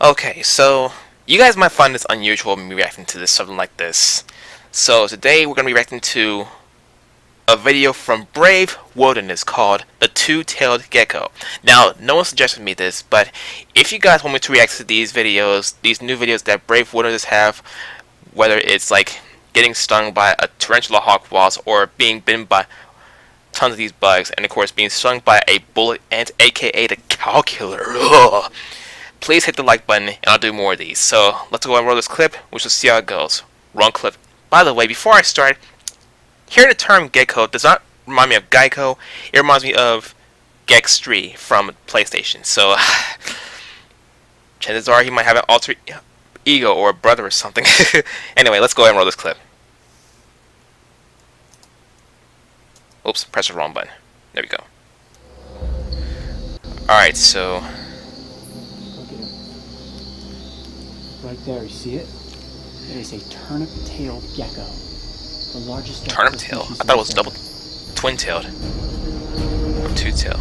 Okay, so you guys might find this unusual, me reacting to something like this. So today we're going to be reacting to a video from Brave Wilderness called The Two-Tailed Gecko. Now, no one suggested me this, but if you guys want me to react to these videos, these new videos that Brave Wilderness have, whether it's like getting stung by a tarantula hawk wasp or being bitten by tons of these bugs, and of course being stung by a bullet ant, aka the cow killer, please hit the like button and I'll do more of these. So let's go and roll this clip, which will see how it goes. Wrong clip. By the way, before I start, hearing the term gecko does not remind me of Geico. It reminds me of Gextree from PlayStation. So chances are he might have an alter ego or a brother or something. Anyway, let's go ahead and roll this clip. Oops, press the wrong button. There we go. Alright, so Look at him. Right there, you see it? It is a turnip tailed gecko. The largest gecko turnip tail? I thought it was double twin tailed. Or two tail.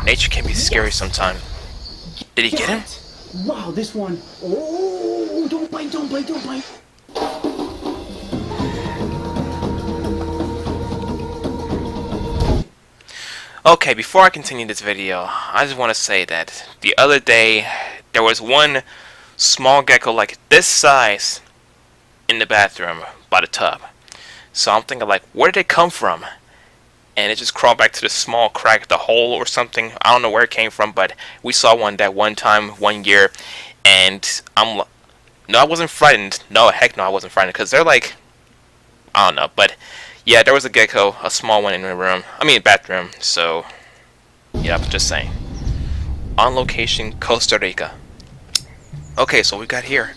Nature can be scary sometimes. Did he get him? Wow, this one. Oh, don't bite, don't bite, don't bite. Okay, before I continue this video, I just want to say that the other day there was one small gecko like this size in the bathroom by the tub. So I'm thinking like, where did it come from? And it just crawled back to the small crack, the hole or something. I don't know where it came from, but we saw one that one time, one year, and no, I wasn't frightened. No, heck no, I wasn't frightened, because they're like, I don't know, but yeah, there was a gecko, a small one in the room. I mean, bathroom. So, yeah, I'm just saying. On location, Costa Rica. Okay, so we got here.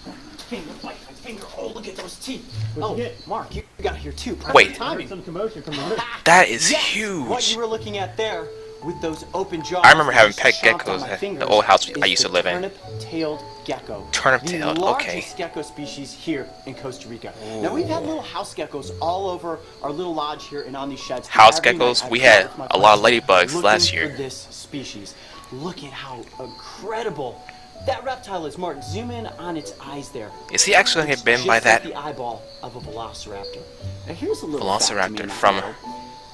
Finger, bite my finger. Oh, look at those teeth. Oh, Mark, you got here too. Wait. Timing. Some commotion from the That is yes, huge. What you were looking at there with those open jaws. I remember having pet geckos at the old house I used to live in. Turnip tailed gecko. Turnip tailed, the okay. largest gecko species here in Costa Rica. Ooh. Now we've had little house geckos all over our little lodge here and on these sheds. House geckos? We had a lot of ladybugs last year. For this species. Look at how incredible that reptile is. Mark, zoom in on its eyes there. Is he actually going to get bitten by that? Like the eyeball of a velociraptor. Now here's a little Velociraptor from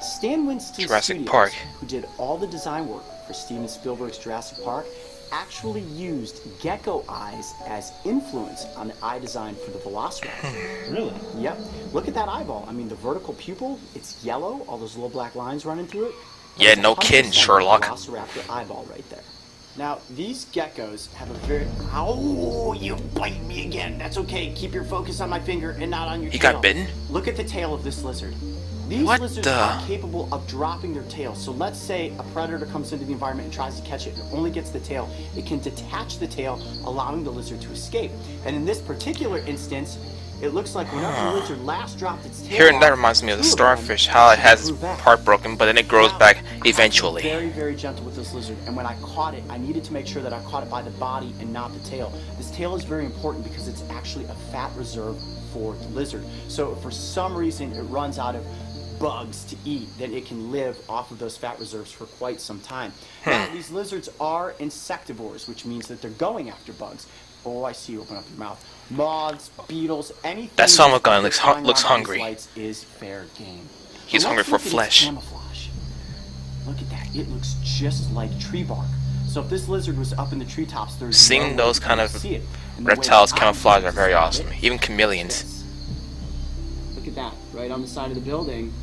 Stan Winston Jurassic Studios, Park, who did all the design work for Steven Spielberg's Jurassic Park, actually used gecko eyes as influence on the eye design for the velociraptor. Really? Yep. Look at that eyeball. I mean, the vertical pupil, it's yellow, all those little black lines running through it. Yeah, no kidding, Sherlock. Velociraptor eyeball right there. Now, these geckos have a very... Ow, you bite me again. That's okay. Keep your focus on my finger and not on your tail. He got bitten? Look at the tail of this lizard. These lizards are capable of dropping their tail. So let's say a predator comes into the environment and tries to catch it and only gets the tail. It can detach the tail, allowing the lizard to escape. And in this particular instance, it looks like whenever the lizard last dropped its tail, Here, that reminds me of the starfish, how it has its part broken, but then it grows back eventually. Very, very gentle with this lizard, and when I caught it, I needed to make sure that I caught it by the body and not the tail. This tail is very important because it's actually a fat reserve for the lizard. So if for some reason it runs out of bugs to eat, then it can live off of those fat reserves for quite some time. Now, these lizards are insectivores, which means that they're going after bugs. Oh, I see you open up your mouth. Moths, beetles, anything. That salmon guy looks hungry. Is fair game. He's hungry for flesh. Camouflage. Look at that. It looks just like tree bark. So if this lizard was up in the treetops, there's seeing those kind of reptiles camouflage are very awesome. Even chameleons. Look at that, right on the side of the building,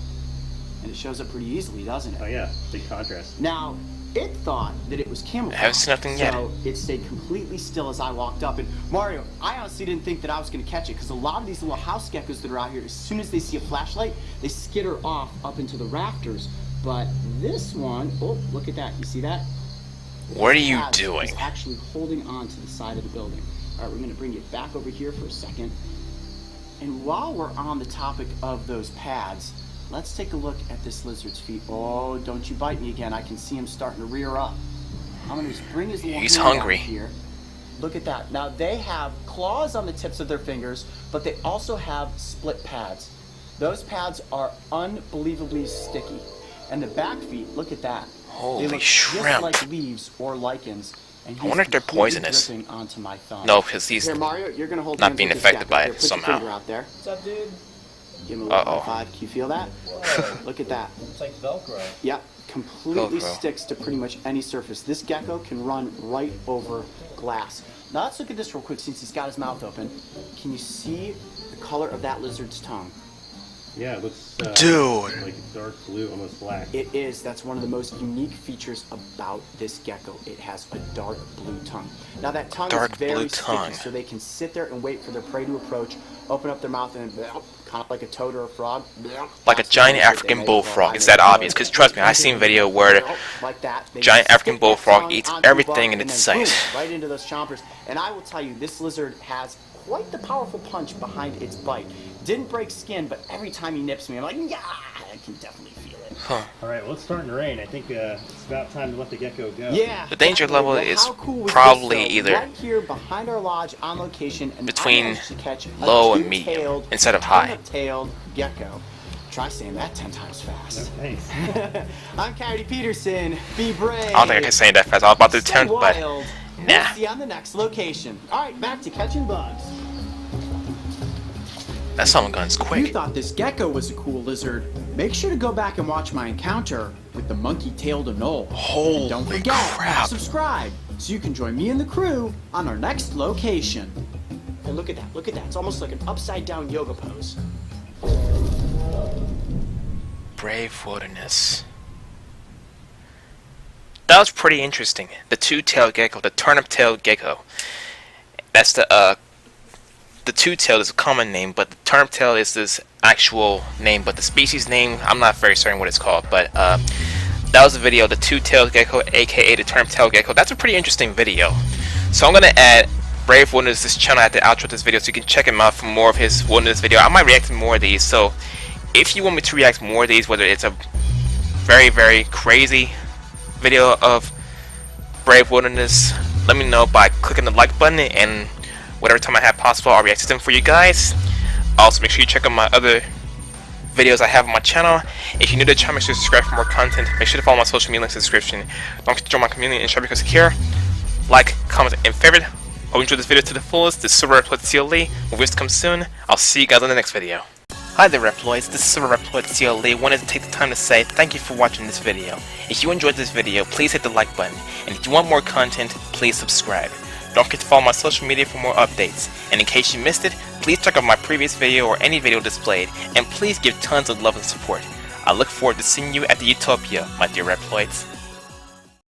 and it shows up pretty easily, doesn't it? Oh yeah, big contrast. Now, it thought that it was camouflage. I haven't seen nothing yet. So it stayed completely still as I walked up. And Mario, I honestly didn't think that I was going to catch it, because a lot of these little house geckos that are out here, as soon as they see a flashlight, they skitter off up into the rafters. But this one, oh, look at that. You see that? What are you doing? It's actually holding on to the side of the building. All right, we're going to bring it back over here for a second. And while we're on the topic of those pads, let's take a look at this lizard's feet. Oh, don't you bite me again. I can see him starting to rear up. I'm going to just bring his little He's hand hungry. out here. Look at that. Now, they have claws on the tips of their fingers, but they also have split pads. Those pads are unbelievably sticky. And the back feet, look at that. Holy they look shrimp. just like leaves or lichens. And I wonder if they're completely poisonous. dripping onto my thumb. No, because he's Here, Mario, you're gonna hold not hands being with this affected gecko. by Here, it put your somehow. finger out there. What's up, dude? Give him a little Uh-oh. high five. Can you feel that? Whoa, Look at that. it's like Velcro. Yep, completely Velcro. sticks to pretty much any surface. This gecko can run right over glass. Now let's look at this real quick since he's got his mouth open. Can you see the color of that lizard's tongue? Yeah, it looks Dude. like dark blue, almost black. It is. That's one of the most unique features about this gecko. It has a dark blue tongue. Now that tongue Dark is very blue sticky, tongue. so they can sit there and wait for their prey to approach, open up their mouth, and kind of like a toad or a frog. like a That's giant the lizard. They African make bullfrog. a It's that obvious. Because trust me, I've seen video where like that. They giant stick African that bullfrog tongue eats onto a everything bug in its and then sight. boom, right into those chompers. And I will tell you, this lizard has quite the powerful punch behind its bite. Didn't break skin, but every time he nips me, I'm like, yeah, I can definitely feel it. All right, well, it's starting to rain. I think it's about time to let the gecko go. Yeah. The danger definitely. level Well, is how cool was probably this, though? either right here behind our lodge on location, and between I managed to catch a low and medium two-tailed, instead of high. Turnip-tailed gecko. Try saying that 10 times No, fast. thanks. I'm Coyote Peterson. Be brave. I don't think I can say that fast. I was about to Stay attempt, but wild. nah. We'll see you on the next location. All right, back to catching bugs. that summer gun's If you quick. thought this gecko was a cool lizard, make sure to go back and watch my encounter with the monkey-tailed anole. Holy And don't forget, crap. subscribe so you can join me and the crew on our next location. And look at that, look at that. It's almost like an upside-down yoga pose. Brave wilderness. That was pretty interesting. The two-tailed gecko, the turnip-tailed gecko. That's the two-tailed is a common name, but the turnip-tailed is this actual name. But the species name, I'm not very certain what it's called. But that was the video, the two-tailed gecko, aka the turnip-tailed gecko. That's a pretty interesting video. So I'm gonna add Brave Wilderness this channel at the outro of this video, so you can check him out for more of his wilderness video. I might react to more of these. So if you want me to react to more of these, whether it's a very, very crazy video of Brave Wilderness, let me know by clicking the like button, and whatever time I have possible, I'll react to them for you guys. Also, make sure you check out my other videos I have on my channel. If you're new to the channel, make sure to subscribe for more content. Make sure to follow my social media links in the description. Don't forget to join my community and share because secure. Like, comment, and favorite. Hope you enjoyed this video to the fullest. This is Silver Reploid CLE. Movies to come soon. I'll see you guys on the next video. Hi there Reploids, this is Silver Reploid CLE. Wanted to take the time to say thank you for watching this video. If you enjoyed this video, please hit the like button. And if you want more content, please subscribe. Don't forget to follow my social media for more updates. And in case you missed it, please check out my previous video or any video displayed. And please give tons of love and support. I look forward to seeing you at the Utopia, my dear Reploids.